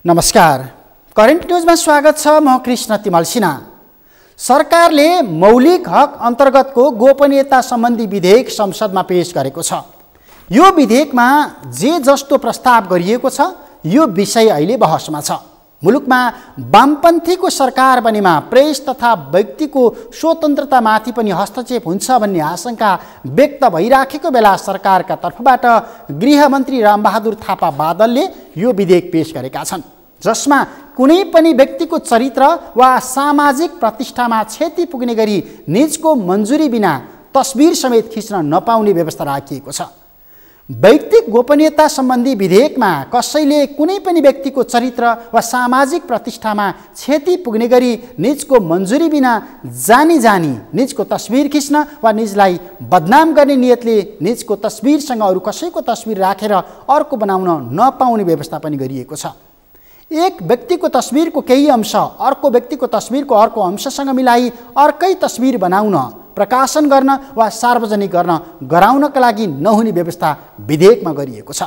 नमस्कार, करेन्ट न्युजमा स्वागत छ। म कृष्ण तिमल सिन्हा। सरकारले मौलिक हक अन्तर्गतको गोपनीयता सम्बन्धी विधेयक संसदमा पेश गरेको छ। यो विधेयकमा जे जस्तो प्रस्ताव गरिएको छ, यो विषय अहिले बहसमा छ। मुलुकमा वामपन्थीको सरकार बनेमा प्रेस तथा व्यक्तिको स्वतन्त्रतामाथि पनि हस्तक्षेप हुन्छ भन्ने आशंका व्यक्त भइराखेको बेला सरकारका तर्फबाट गृहमन्त्री रामबहादुर थापा बादलले यो विधेयक पेश गरेका छन्, जसमा कुनै पनि व्यक्तिको चरित्र वा सामाजिक प्रतिष्ठामा क्षति पुग्ने गरी निजको मन्जुरी बिना तस्बिर समेत खिच्न नपाउने व्यवस्था राखिएको छ। वैयक्तिक गोपनीयता सम्बन्धी विधेयकमा कसैले कुनै पनि व्यक्तिको चरित्र वा सामाजिक प्रतिष्ठामा क्षति पुग्ने गरी निजको मन्जुरी बिना जानी निजको तस्बिर खिच्न वा निजलाई बदनाम गर्ने नियतले निजको तस्बिरसँग अरू कसैको तस्बिर राखेर अर्को बनाउन नपाउने व्यवस्था पनि गरिएको छ। एक व्यक्तिको तस्बिरको केही अंश अर्को व्यक्तिको तस्बिरको अर्को अंशसँग मिलाई अर्कै तस्बिर बनाउन, प्रकाशन गर्न वा सार्वजनिक गर्न गराउनका लागि नहुने व्यवस्था विधेयकमा गरिएको छ।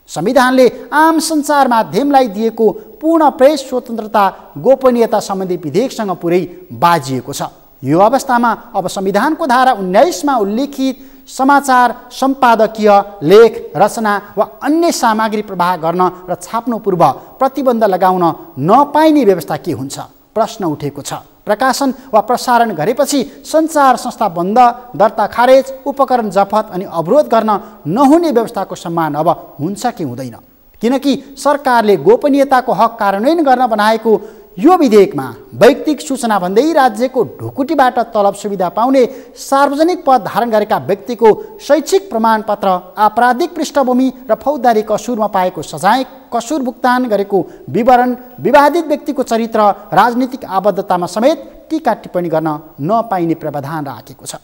संविधानले आम सञ्चार माध्यमलाई दिएको पूर्ण प्रेस स्वतन्त्रता गोपनीयता सम्बन्धी विधेयकसँग पुरै बाजिएको छ। यो अवस्थामा अब संविधानको धारा 19 मा उल्लेखित समाचार, सम्पादकीय, लेख, रचना वा अन्य सामग्री प्रवाह गर्न र छाप्नु पूर्व प्रतिबन्ध लगाउन नपाइने व्यवस्था के हुन्छ? प्रश्न उठेको छ। प्रकाशन वा प्रसारण गरेपछि सञ्चार संस्था बन्द, दर्ता खारेज, उपकरण जफत अनि अवरोध गर्न नहुने व्यवस्थाको सम्मान अब हुन्छ कि हुँदैन? किनकि सरकारले गोपनीयताको हक कार्यान्वयन गर्न बनाएको यो विधेयकमा वैयक्तिक सूचना भन्दै राज्यको ढुकुटीबाट तलब सुविधा पाउने, सार्वजनिक पद धारण गरेका व्यक्तिको शैक्षिक प्रमाणपत्र, आपराधिक पृष्ठभूमि र फौजदारी कसुरमा पाएको सजाय, कसुर भुक्तान गरेको विवरण, विवादित व्यक्तिको चरित्र, राजनीतिक आबद्धतामा समेत टीका टिप्पणी गर्न नपाइने प्रावधान राखेको छ।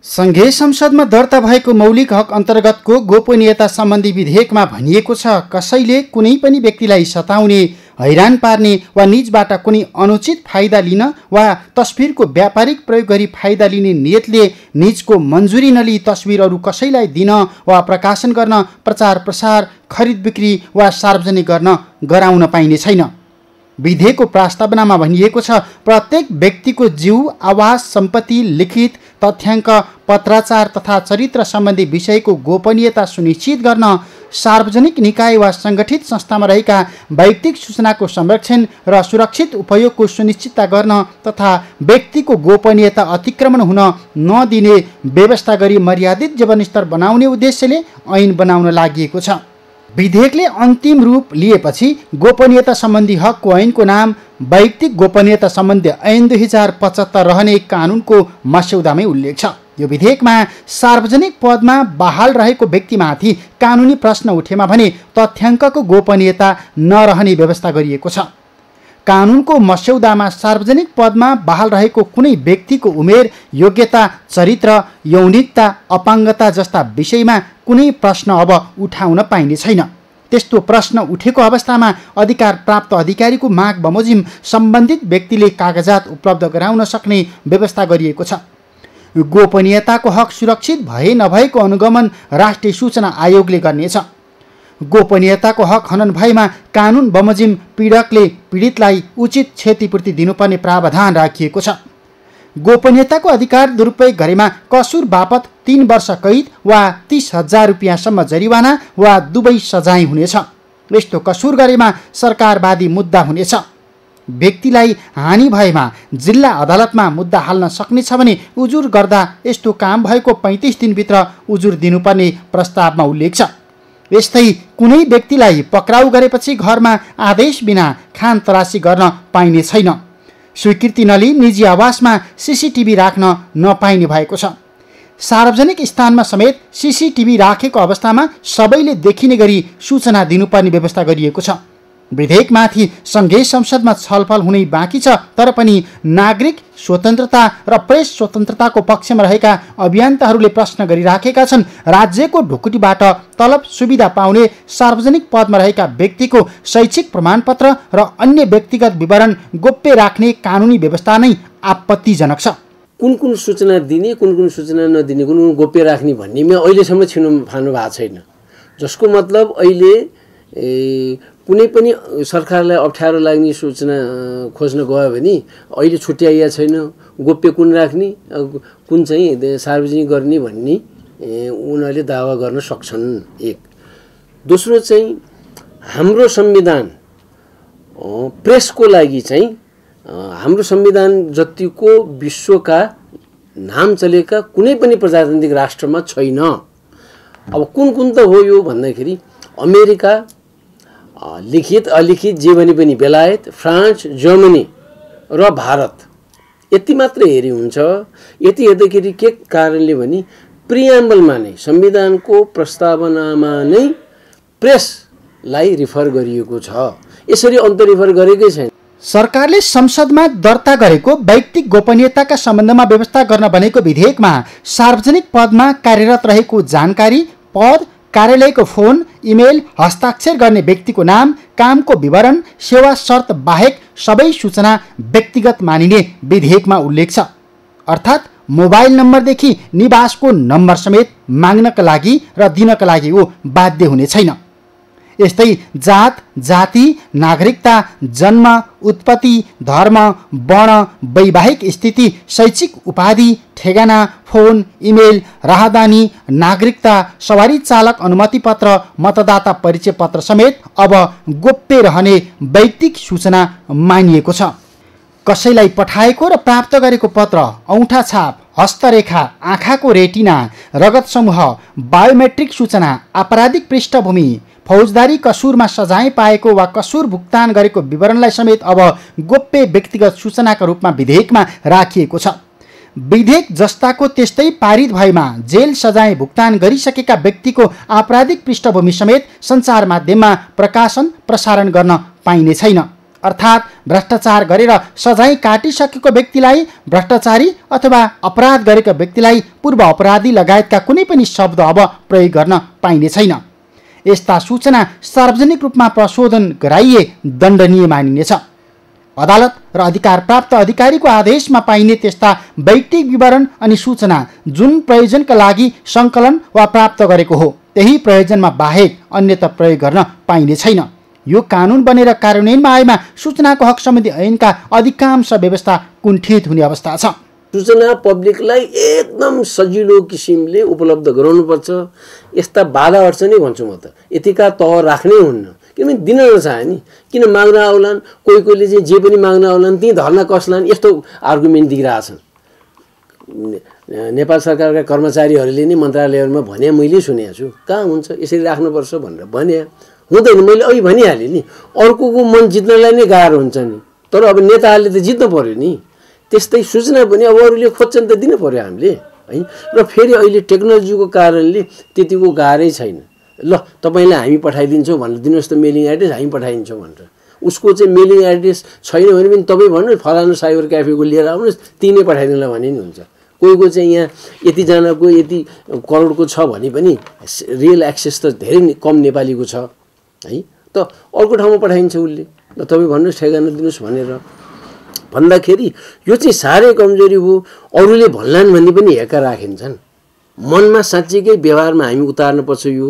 संघीय संसदमा दर्ता भएको मौलिक हक अन्तर्गतको गोपनीयता सम्बन्धी विधेयकमा भनिएको छ, कसैले कुनै पनि व्यक्तिलाई सताउने, हैरान पार्ने वा निजबाट कुनै अनुचित फाइदा लिन वा तस्बिरको व्यापारिक प्रयोग गरी फाइदा लिने नियतले निजको मन्जुरी नलिई तस्बिर अरू कसैलाई दिन वा प्रकाशन गर्न, प्रचार प्रसार, खरिद बिक्री वा सार्वजनिक गर्न गराउन पाइने छैन। विधेयकको प्रस्तावनामा भनिएको छ, प्रत्येक व्यक्तिको जीव, आवास, सम्पत्ति, लिखित तथ्याङ्क, पत्राचार तथा चरित्र सम्बन्धी विषयको गोपनीयता सुनिश्चित गर्न, सार्वजनिक निकाय वा सङ्गठित संस्थामा रहेका वैयक्तिक सूचनाको संरक्षण र सुरक्षित उपयोगको सुनिश्चितता गर्न तथा व्यक्तिको गोपनीयता अतिक्रमण हुन नदिने व्यवस्था गरी मर्यादित जीवनस्तर बनाउने उद्देश्यले ऐन बनाउन लागि छ। विधेयकले अन्तिम रूप लिएपछि गोपनीयता सम्बन्धी हकको ऐनको नाम वैयक्तिक गोपनीयता सम्बन्धी ऐन 2075 रहने कानुनको मस्यौदामै उल्लेख छ। यो विधेयकमा सार्वजनिक पदमा बहाल रहेको व्यक्तिमाथि कानुनी प्रश्न उठेमा भने तथ्याङ्कको गोपनीयता नरहने व्यवस्था गरिएको छ। कानुनको मस्यौदामा सार्वजनिक पदमा बहाल रहेको कुनै व्यक्तिको उमेर, योग्यता, चरित्र, यौनिकता, अपाङ्गता जस्ता विषयमा कुनै प्रश्न अब उठाउन पाइने छैन। त्यस्तो प्रश्न उठेको अवस्थामा अधिकार प्राप्त अधिकारीको माग बमोजिम सम्बन्धित व्यक्तिले कागजात उपलब्ध गराउन सक्ने व्यवस्था गरिएको छ। गोपनीयताको हक सुरक्षित भए नभएको अनुगमन राष्ट्रिय सूचना आयोगले गर्नेछ। गोपनीयताको हक हनन भएमा कानुन बमोजिम पीडकले पीडितलाई उचित क्षतिपूर्ति दिनुपर्ने प्रावधान राखिएको छ। गोपनीयताको अधिकार दुरुपयोग गरेमा कसुर बापत 3 वर्ष कैद वा 30,000 रुपियाँसम्म जरिवाना वा दुवै सजाय हुनेछ। यस्तो कसुर गरेमा सरकारवादी मुद्दा हुनेछ। व्यक्तिलाई हानि भएमा जिल्ला अदालतमा मुद्दा हाल्न सक्नेछ भने उजुर गर्दा यस्तो काम भएको 35 दिनभित्र उजुर दिनुपर्ने प्रस्तावमा उल्लेख छ। यस्तै कुनै व्यक्तिलाई पक्राउ गरेपछि घरमा आदेश बिना खान तलासी गर्न पाइने छैन। स्वीकृति नलिई निजी आवासमा सीसीटीभी राख्न नपाइने भएको छ। सार्वजनिक स्थानमा समेत सीसीटीभी राखेको अवस्थामा सबैले देखिने गरी सूचना दिनुपर्ने व्यवस्था गरिएको छ। विधेयकमाथि सङ्घीय संसदमा छलफल हुनै बाँकी छ, तर पनि नागरिक स्वतन्त्रता र प्रेस स्वतन्त्रताको पक्षमा रहेका अभियन्ताहरूले प्रश्न गरिराखेका छन्। राज्यको ढुकुटीबाट तलब सुविधा पाउने, सार्वजनिक पदमा रहेका व्यक्तिको शैक्षिक प्रमाणपत्र र अन्य व्यक्तिगत विवरण गोप्य राख्ने कानुनी व्यवस्था नै आपत्तिजनक छ। कुन कुन सूचना दिने, कुन कुन सूचना नदिने, कुन कुन गोप्य राख्ने भन्नेमा अहिलेसम्म छान्नु भएको छैन। जसको मतलब अहिले कुनै पनि सरकारलाई अप्ठ्यारो लाग्ने सूचना खोज्न गयो भने अहिले छुट्याइया छैन गोप्य कुन राख्ने, कुन चाहिँ सार्वजनिक गर्ने भन्ने उनीहरूले दावा गर्न सक्छन्। एक। दोस्रो चाहिँ हाम्रो संविधान प्रेसको लागि चाहिँ हाम्रो संविधान जतिको विश्वका नाम चलेका कुनै पनि प्रजातान्त्रिक राष्ट्रमा छैन। अब कुन कुन त हो यो भन्दाखेरि अमेरिका, लिखित अलिखित जे भने पनि बेलायत, फ्रान्स, जर्मनी र भारत, यति मात्र हेरी हुन्छ। यति हेर्दाखेरि के कारणले भने प्रिएम्बलमा नै संविधानको प्रस्तावनामा नै प्रेसलाई रिफर गरिएको छ। यसरी अन्तरिफर गरेकै छैन। सरकारले संसदमा दर्ता गरेको वैयक्तिक गोपनीयताका सम्बन्धमा व्यवस्था गर्न बनेको विधेयकमा सार्वजनिक पदमा कार्यरत रहेको जानकारी, पद, कार्यालयको फोन, इमेल, हस्ताक्षर गर्ने व्यक्तिको नाम, कामको विवरण, सेवा शर्त बाहेक सबै सूचना व्यक्तिगत मानिने विधेयकमा उल्लेख छ। अर्थात् मोबाइल नम्बरदेखि निवासको नम्बर समेत माग्नका लागि र दिनका लागि ऊ बाध्य हुने छैन। यस्तै जात, जाति, नागरिकता, जन्म, उत्पत्ति, धर्म, वर्ण, वैवाहिक स्थिति, शैक्षिक उपाधि, ठेगाना, फोन, इमेल, राहदानी, नागरिकता, सवारी चालक अनुमति पत्र, मतदाता परिचय पत्र समेत अब गोप्य रहने वैयक्तिक सूचना मानिएको छ। कसैलाई पठाएको र प्राप्त गरेको पत्र, औँठा छाप, हस्तरेखा, आँखाको रेटिना, रगत समूह, बायोमेट्रिक सूचना, आपराधिक पृष्ठभूमि, फौजदारी कसुरमा सजाय पाएको वा कसुर भुक्तान गरेको विवरणलाई समेत अब गोप्य व्यक्तिगत सूचनाका रूपमा विधेयकमा राखिएको छ। विधेयक जस्ताको त्यस्तै पारित भएमा जेल सजाय भुक्तान गरिसकेका व्यक्तिको आपराधिक पृष्ठभूमि समेत सञ्चार माध्यममा प्रकाशन प्रसारण गर्न पाइने छैन। अर्थात् भ्रष्टाचार गरेर सजाय काटिसकेको व्यक्तिलाई भ्रष्टाचारी अथवा अपराध गरेका व्यक्तिलाई पूर्व अपराधी लगायतका कुनै पनि शब्द अब प्रयोग गर्न पाइने छैन। यस्ता सूचना सार्वजनिक रूपमा प्रशोधन गराइए दण्डनीय मानिनेछ। अदालत र अधिकार प्राप्त अधिकारीको आदेशमा पाइने त्यस्ता वैयक्तिक विवरण अनि सूचना जुन प्रयोजनका लागि सङ्कलन वा प्राप्त गरेको हो त्यही प्रयोजनमा बाहेक अन्यथा प्रयोग गर्न पाइने छैन। यो कानुन बनेर कार्यान्वयनमा आएमा सूचनाको हक सम्बन्धी ऐनका अधिकांश व्यवस्था कुण्ठित हुने अवस्था छ। सूचना पब्लिकलाई एकदम सजिलो किसिमले उपलब्ध गराउनुपर्छ। यस्ता बाधा अड्चनै भन्छु म त यतिका तह राख्नै हुन्न। किनभने दिन नचाहे नि किन माग्न आउलान्, कोही चाहिँ जे पनि माग्न आउलान्, ती धर्ना कसलान्, यस्तो आर्गुमेन्ट दिइरहेछन्। नेपाल सरकारका कर्मचारीहरूले नै मन्त्रालयहरूमा भने मैले सुनेको छु, कहाँ हुन्छ यसरी राख्नुपर्छ भनेर भने हुँदैन। मैले अघि भनिहालेँ नि, अर्कोको मन जित्नलाई नै गाह्रो हुन्छ नि, तर अब नेताहरूले त जित्नु पर्यो नि। त्यस्तै सूचना पनि अब अरूले खोज्छन् त दिनु पर्यो हामीले है। र फेरि अहिले टेक्नोलोजीको कारणले त्यतिको गाह्रै छैन। ल तपाईँलाई हामी पठाइदिन्छौँ भनेर दिनुहोस् त मेलिङ एड्रेस, हामी पठाइदिन्छौँ भनेर। उसको चाहिँ मेलिङ एड्रेस छैन भने पनि तपाईँ भन्नुहोस् फलानु साइबर क्याफेको लिएर आउनुहोस्, ती नै पठाइदिनुलाई भने नि हुन्छ। कोहीको चाहिँ यहाँ यतिजनाको यति करोडको छ भने पनि रियल एक्सेस त धेरै कम नेपालीको छ है, त अर्को ठाउँमा पठाइन्छ उसले। ल तपाईँ भन्नुहोस् ठेगाना दिनुहोस् भनेर भन्दाखेरि यो चाहिँ साह्रै कमजोरी हो। अरूले भन्लान् भन्ने पनि हेर्का राखिन्छन्। मनमा साँच्चीकै व्यवहारमा हामी उतार्नुपर्छ यो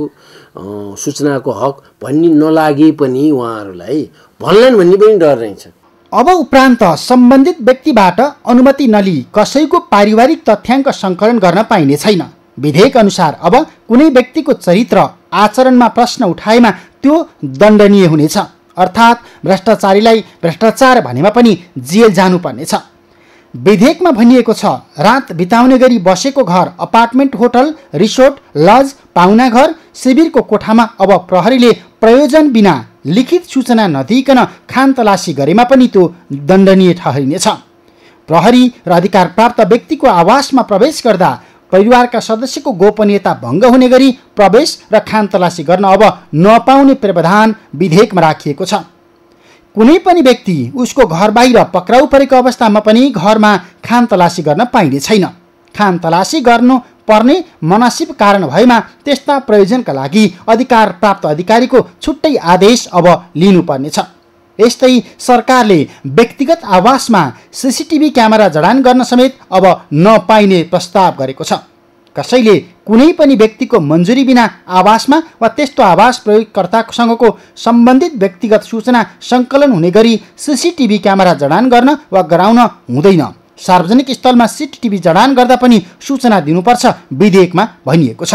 सूचनाको हक भन्ने नलागे पनि उहाँहरूलाई भन्लान् भन्ने पनि डर रहेछ। अब उपरान्त सम्बन्धित व्यक्तिबाट अनुमति नलिई कसैको पारिवारिक तथ्याङ्क सङ्कलन गर्न पाइने छैन। विधेयक अनुसार अब कुनै व्यक्तिको चरित्र आचरणमा प्रश्न उठाएमा त्यो दण्डनीय हुनेछ। अर्थात् भ्रष्टाचारीलाई भ्रष्टाचार भनेमा पनि जेल जानुपर्नेछ। विधेयकमा भनिएको छ, रात बिताउने गरी बसेको घर, अपार्टमेन्ट, होटल, रिसोर्ट, लज, पाहुनाघर, शिविरको कोठामा अब प्रहरीले प्रयोजन बिना लिखित सूचना नदिइकन खानतलासी गरेमा पनि त्यो दण्डनीय ठहरिनेछ। प्रहरी र अधिकार प्राप्त व्यक्तिको आवासमा प्रवेश गर्दा परिवारका सदस्यको गोपनीयता भङ्ग हुने गरी प्रवेश र खानतलासी गर्न अब नपाउने प्रावधान विधेयकमा राखिएको छ। कुनै पनि व्यक्ति उसको घर बाहिर पक्राउ परेको अवस्थामा पनि घरमा खानतलासी गर्न पाइने छैन। खानतलासी गर्नु पर्ने मनासिब कारण भएमा त्यस्ता प्रयोजनका लागि अधिकार प्राप्त अधिकारीको छुट्टै आदेश अब लिनुपर्नेछ। यस्तै सरकारले व्यक्तिगत आवासमा सीसीटीभी क्यामेरा जडान गर्न समेत अब नपाइने प्रस्ताव गरेको छ। कसैले कुनै पनि व्यक्तिको मन्जुरी बिना आवासमा वा त्यस्तो आवास प्रयोगकर्तासँगको सम्बन्धित व्यक्तिगत सूचना सङ्कलन हुने गरी सीसीटीभी क्यामेरा जडान गर्न वा गराउन हुँदैन। सार्वजनिक स्थलमा सीसीटीभी जडान गर्दा पनि सूचना दिनुपर्छ विधेयकमा भनिएको छ।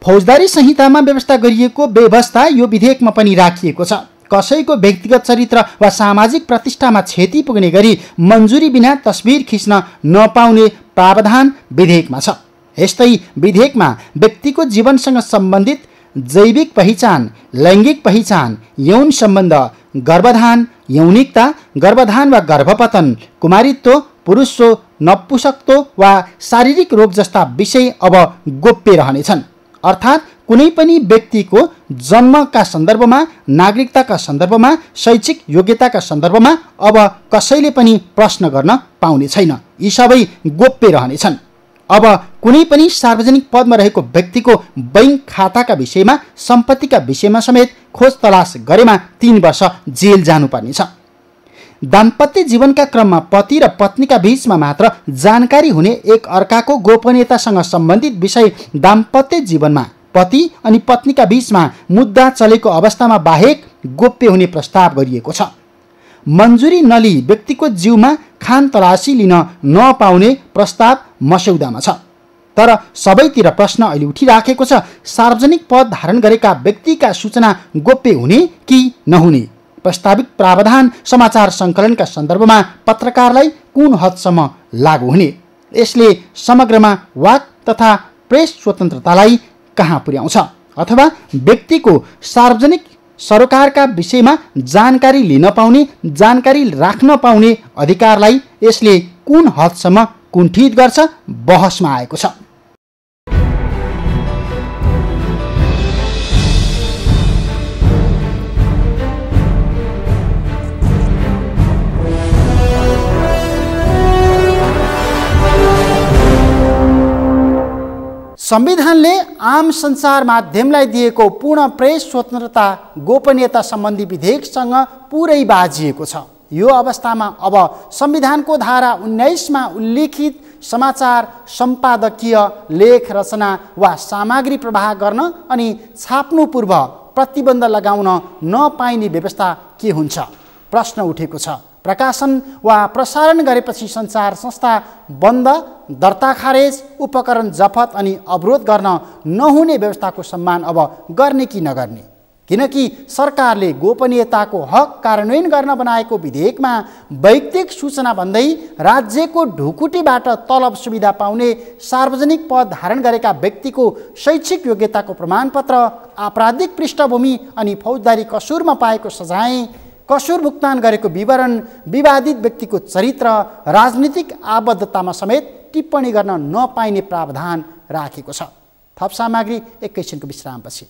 फौजदारी संहितामा व्यवस्था गरिएको व्यवस्था यो विधेयकमा पनि राखिएको छ। कसैको व्यक्तिगत चरित्र वा सामाजिक प्रतिष्ठामा क्षति पुग्ने गरी मन्जुरी बिना तस्बिर खिच्न नपाउने प्रावधान विधेयकमा छ। यस्तै विधेयकमा व्यक्तिको जीवनसँग सम्बन्धित जैविक पहिचान, लैङ्गिक पहिचान, यौन सम्बन्ध, गर्भधान, यौनिकता, गर्भधान वा गर्भपतन, कुमारित्व, पुरुषत्व, नपुंसकत्व वा शारीरिक रोग जस्ता विषय अब गोप्य रहनेछन्। अर्थात् कुनै पनि व्यक्तिको जन्मका सन्दर्भमा, नागरिकताका सन्दर्भमा, शैक्षिक योग्यताका सन्दर्भमा अब कसैले पनि प्रश्न गर्न पाउने छैन। यी सबै गोप्य रहनेछन्। अब कुनै पनि सार्वजनिक पदमा रहेको व्यक्तिको बैंक खाताका विषयमा, सम्पत्तिका विषयमा समेत खोज तलास गरेमा 3 वर्ष जेल जानुपर्नेछ। दाम्पत्य जीवनका क्रममा पति र पत्नीका बीचमा मात्र जानकारी हुने एक अर्काको गोपनीयतासँग सम्बन्धित विषय दाम्पत्य जीवनमा पति अनि पत्नीका बीचमा मुद्दा चलेको अवस्थामा बाहेक गोप्य हुने प्रस्ताव गरिएको छ। मन्जुरी नलिई व्यक्तिको जिउमा खानतलासी लिन नपाउने प्रस्ताव मस्यौदामा छ। तर सबैतिर प्रश्न अहिले उठिराखेको छ, सार्वजनिक पद धारण गरेका व्यक्तिका सूचना गोप्य हुने कि नहुने? प्रस्तावित प्रावधान समाचार सङ्कलनका सन्दर्भमा पत्रकारलाई कुन हदसम्म लागू हुने? यसले समग्रमा वाक तथा प्रेस स्वतन्त्रतालाई कहाँ पुर्याउँछ? अथवा व्यक्तिको सार्वजनिक सरोकारका विषयमा जानकारी लिन पाउने, जानकारी राख्न पाउने अधिकारलाई यसले कुन हदसम्म कुण्ठित गर्छ? बहसमा आएको छ। संविधानले आम सञ्चार माध्यमलाई दिएको पूर्ण प्रेस स्वतन्त्रता गोपनीयता सम्बन्धी विधेयकसँग पुरै बाजिएको छ। यो अवस्थामा अब संविधानको धारा 19मा उल्लेखित समाचार सम्पादकीय लेख रचना वा सामग्री प्रवाह गर्न अनि छाप्नु पूर्व प्रतिबन्ध लगाउन नपाइने व्यवस्था के हुन्छ? प्रश्न उठेको छ। प्रकाशन वा प्रसारण गरेपछि सञ्चार संस्था बन्द, दर्ता खारेज, उपकरण जफत अनि अवरोध गर्न नहुने व्यवस्थाको सम्मान अब गर्ने कि नगर्ने? किनकि सरकारले गोपनीयताको हक कार्यान्वयन गर्न बनाएको विधेयकमा वैयक्तिक सूचना भन्दै राज्यको ढुकुटीबाट तलब सुविधा पाउने, सार्वजनिक पद धारण गरेका व्यक्तिको शैक्षिक योग्यताको प्रमाणपत्र, आपराधिक पृष्ठभूमि अनि फौजदारी कसुरमा पाएको सजाय, कसुर भुक्तान गरेको विवरण, विवादित व्यक्तिको चरित्र, राजनीतिक आबद्धतामा समेत टिप्पणी गर्न नपाइने प्रावधान राखेको छ। थप सामग्री एकैछिनको विश्रामपछि।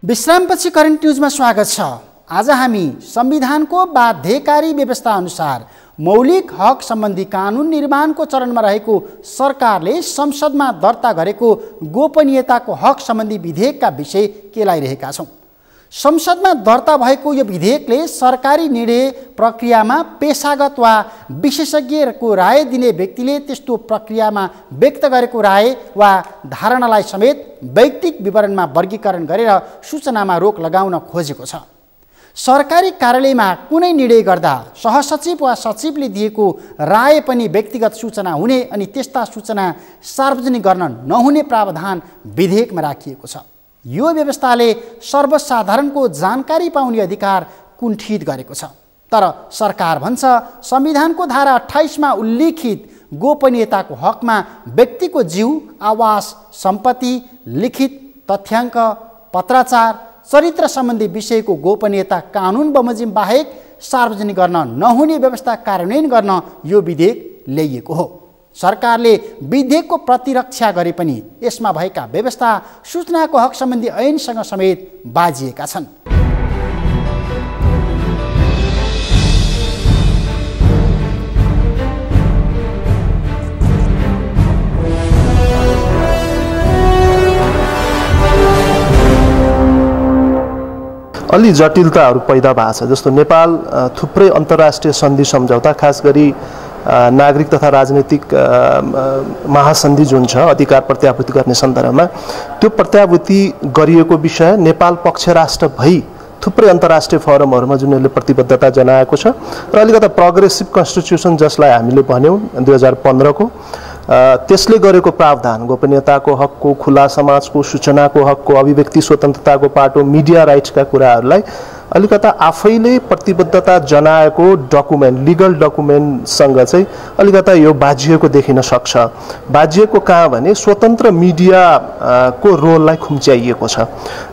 विश्रामपछि करेन्ट न्युजमा स्वागत छ। आज हामी संविधानको बाध्यकारी व्यवस्था अनुसार मौलिक हक सम्बन्धी कानुन निर्माणको चरणमा रहेको सरकारले संसदमा दर्ता गरेको गोपनीयताको हक सम्बन्धी विधेयकका विषय केलाइरहेका छौँ। संसदमा दर्ता भएको यो विधेयकले सरकारी निर्णय प्रक्रियामा पेशागत वा विशेषज्ञको राय दिने व्यक्तिले त्यस्तो प्रक्रियामा व्यक्त गरेको राय वा धारणालाई समेत वैयक्तिक विवरणमा वर्गीकरण गरेर सूचनामा रोक लगाउन खोजेको छ। सरकारी कार्यालयमा कुनै निर्णय गर्दा सहसचिव वा सचिवले दिएको राय पनि व्यक्तिगत सूचना हुने अनि त्यस्ता सूचना सार्वजनिक गर्न नहुने प्रावधान विधेयकमा राखिएको छ। यो व्यवस्थाले सर्वसाधारणको जानकारी पाउने अधिकार कुण्ठित गरेको छ। तर सरकार भन्छ संविधानको धारा 28मा उल्लेखित गोपनीयताको हकमा व्यक्तिको जीव, आवास, सम्पत्ति, लिखित तथ्याङ्क, पत्राचार, चरित्र सम्बन्धी विषयको गोपनीयता कानुन बमोजिम बाहेक सार्वजनिक गर्न नहुने व्यवस्था कार्यान्वयन गर्न यो विधेयक ल्याइएको हो। सरकारले विधेयकको प्रतिरक्षा गरे पनि यसमा भएका व्यवस्था सूचनाको हक सम्बन्धी ऐनसँग समेत बाजिएका छन्। अलि जटिलताहरू पैदा भएको छ। जस्तो नेपाल थुप्रै अन्तर्राष्ट्रिय सन्धि सम्झौता, खास गरी नागरिक तथा राजनीतिक महासन्धि जुन छ अधिकार प्रत्याभूति गर्ने सन्दर्भमा, त्यो प्रत्याभूति गरिएको विषय नेपाल पक्ष राष्ट्र भई थुप्रै अन्तर्राष्ट्रिय फोरमहरूमा जुन यसले प्रतिबद्धता जनाएको छ र अलिकता प्रोग्रेसिभ कन्स्टिट्युसन जसलाई हामीले भन्यौँ 2015 को, त्यसले गरेको प्रावधान गोपनीयताको हकको, खुला समाजको, सूचनाको हकको, अभिव्यक्ति स्वतन्त्रताको पाटो, मिडिया राइट्सका कुराहरूलाई अलिकता आफैले प्रतिबद्धता जनाएको डकुमेन्ट, लिगल डकुमेन्टसँग चाहिँ अलिकता यो बाजिएको देखिन सक्छ। बाजिएको कहाँ भने स्वतन्त्र मिडियाको रोललाई खुम्च्याइएको छ।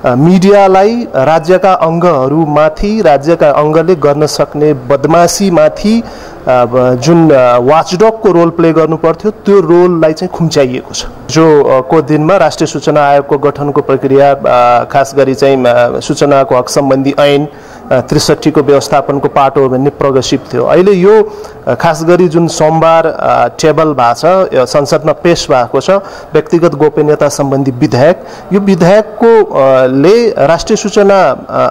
मिडियालाई राज्यका अङ्गहरूमाथि, राज्यका अङ्गले गर्न सक्ने बदमासीमाथि जुन वाचडगको रोल प्ले गर्नु पर्थ्यो त्यो रोललाई चाहिँ खुम्च्याइएको छ। जो को दिनमा राष्ट्रिय सूचना आयोगको गठनको प्रक्रिया, खास गरी चाहिँ सूचनाको हक सम्बन्धी ऐन 63 को व्यवस्थापनको पाटो हो भन्ने प्रोग्रेसिभ थियो। अहिले यो खास गरी जुन सोमबार टेबल भएको छ, संसदमा पेश भएको छ व्यक्तिगत गोपनीयता सम्बन्धी विधेयक, यो विधेयकको ले राष्ट्रिय सूचना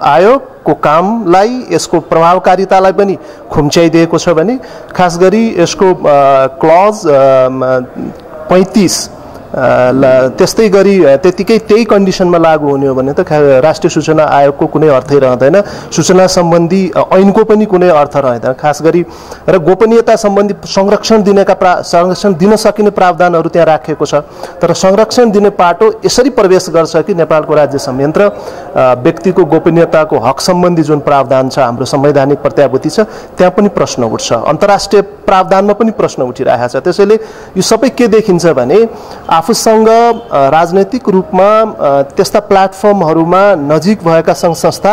आयोगको कामलाई, यसको प्रभावकारितालाई पनि खुम्च्याइदिएको छ भने खास गरी यसको क्लज 35 त्यस्तै गरी त्यतिकै त्यही कन्डिसनमा लागू हुने हो भने त राष्ट्रिय सूचना आयोगको कुनै अर्थै रहँदैन, सूचना सम्बन्धी ऐनको पनि कुनै अर्थ रहँदैन। खास गरी र गोपनीयता सम्बन्धी संरक्षण दिन सकिने प्रावधानहरू त्यहाँ राखिएको छ, तर संरक्षण दिने पाटो यसरी प्रवेश गर्छ कि नेपालको राज्य संयन्त्र व्यक्तिको गोपनीयताको हक सम्बन्धी जुन प्रावधान छ, हाम्रो संवैधानिक प्रत्याभूति छ, त्यहाँ पनि प्रश्न उठ्छ, अन्तर्राष्ट्रिय प्रावधानमा पनि प्रश्न उठिरहेको छ। त्यसैले यो सबै के देखिन्छ भने आफूसँग राजनैतिक रूपमा त्यस्ता प्लेटफर्महरूमा नजिक भएका सङ्घ संस्था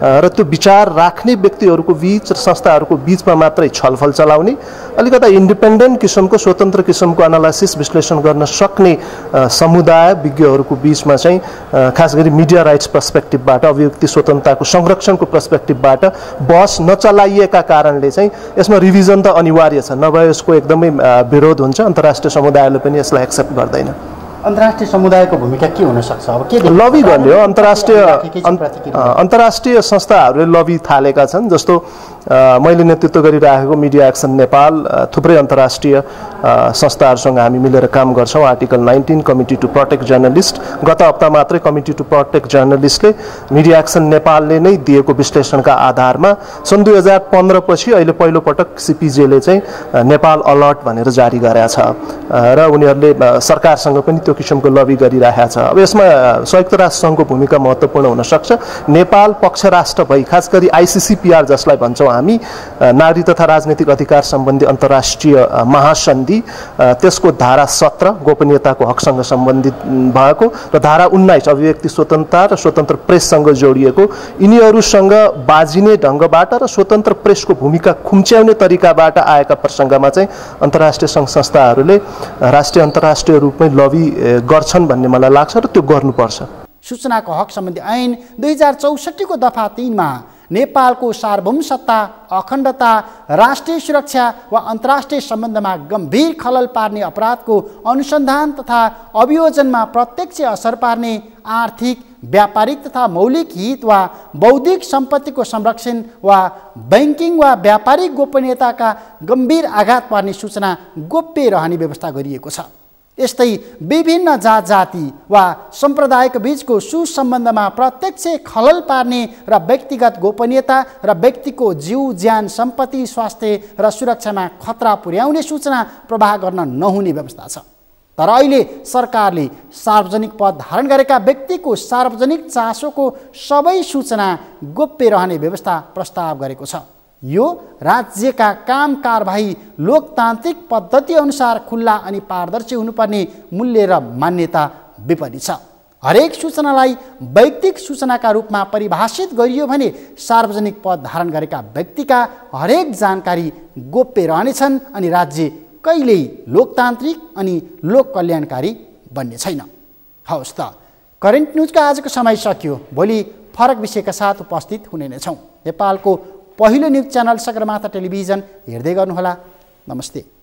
र त्यो विचार राख्ने व्यक्तिहरूको बीच र संस्थाहरूको बीचमा मात्रै छलफल चलाउने, अलिकता इन्डिपेन्डेन्ट किसिमको, स्वतन्त्र किसिमको एनालाइसिस विश्लेषण गर्न सक्ने समुदाय विज्ञहरूको बीचमा चाहिँ खास गरी मिडिया राइट्स पर्सपेक्टिभबाट, अभिव्यक्ति स्वतन्त्रताको संरक्षणको पर्सपेक्टिभबाट बहस नचलाइएका कारणले चाहिँ यसमा रिभिजन त अनिवार्य छ, नभए यसको एकदमै विरोध हुन्छ। अन्तर्राष्ट्रिय समुदायले पनि यसलाई एक्सेप्ट गर्दैन। अन्तर्राष्ट्रिय समुदायको भूमिका के हुन सक्छ? अब के लबी गर्ने हो। अन्तर्राष्ट्रिय संस्थाहरूले लबी थालेका छन्। जस्तो मैले नेतृत्व गरिरहेको मिडिया एक्सन नेपाल थुप्रै अन्तर्राष्ट्रिय संस्थाहरूसँग हामी मिलेर काम गर्छौँ। Article 19 Committee to Protect Journalist, गत हप्ता मात्रै कमिटी टु प्रोटेक्ट जर्नलिस्टले मिडिया एक्सन नेपालले नै दिएको विश्लेषणका आधारमा सन् 2015 पछि अहिले पहिलो पटक सिपिजेले चाहिँ नेपाल अलर्ट भनेर जारी गरेका छ र उनीहरूले सरकारसँग पनि त्यो किसिमको लबी गरिरहेका छ। अब यसमा संयुक्त राष्ट्र सङ्घको भूमिका महत्त्वपूर्ण हुन सक्छ। नेपाल पक्ष राष्ट्र भई, खास गरी आइसिसिपिआर जसलाई भन्छौँ हामी, नागरिक तथा राजनीतिक अधिकार सम्बन्धी अन्तर्राष्ट्रिय महासन्धि, त्यसको धारा 17 गोपनीयताको हकसँग सम्बन्धित भएको र धारा 19 अभिव्यक्ति स्वतन्त्रता र स्वतन्त्र प्रेससँग जोडिएको, यिनीहरूसँग बाजिने ढङ्गबाट र स्वतन्त्र प्रेसको भूमिका खुम्च्याउने तरिकाबाट आएका प्रसङ्गमा चाहिँ अन्तर्राष्ट्रिय सङ्घ संस्थाहरूले राष्ट्रिय अन्तर्राष्ट्रिय रूपमै लबी गर्छन् भन्ने मलाई लाग्छ र त्यो गर्नुपर्छ। सूचनाको हक सम्बन्धी ऐन 2064 को दफा 3 मा नेपालको सार्वभौम सत्ता, अखण्डता, राष्ट्रिय सुरक्षा वा अन्तर्राष्ट्रिय सम्बन्धमा गम्भीर खलल पार्ने अपराधको अनुसन्धान तथा अभियोजनमा प्रत्यक्ष असर पार्ने आर्थिक, व्यापारिक तथा मौलिक हित वा बौद्धिक सम्पत्तिको संरक्षण वा बैंकिङ वा व्यापारिक गोपनीयताका गम्भीर आघात पार्ने सूचना गोप्य रहने व्यवस्था गरिएको छ। यस्तै विभिन्न जात जाति वा सम्प्रदायको बीचको सुसम्बन्धमा प्रत्यक्ष खलल पार्ने र व्यक्तिगत गोपनीयता र व्यक्तिको जीव, ज्यान, सम्पत्ति, स्वास्थ्य र सुरक्षामा खतरा पुर्याउने सूचना प्रवाह गर्न नहुने व्यवस्था छ। तर अहिले सरकारले सार्वजनिक पद धारण गरेका व्यक्तिको सार्वजनिक चासोको सबै सूचना गोप्य रहने व्यवस्था प्रस्ताव गरेको छ। यो राज्यका काम कारबाही लोकतान्त्रिक पद्धति अनुसार खुल्ला अनि पारदर्शी हुनुपर्ने मूल्य र मान्यता विपरीत छ। हरेक सूचनालाई वैयक्तिक सूचनाका रूपमा परिभाषित गरियो भने सार्वजनिक पद धारण गरेका व्यक्तिका हरेक जानकारी गोप्य रहनेछन् अनि राज्य कहिल्यै लोकतान्त्रिक अनि लोक कल्याणकारी बन्ने छैन। हवस् त, करेन्ट न्युजका आजको समय सकियो। भोलि फरक विषयका साथ उपस्थित हुने नै छौँ। नेपालको पहिलो न्युज च्यानल सगरमाथा टेलिभिजन हेर्दै गर्नुहोला। नमस्ते।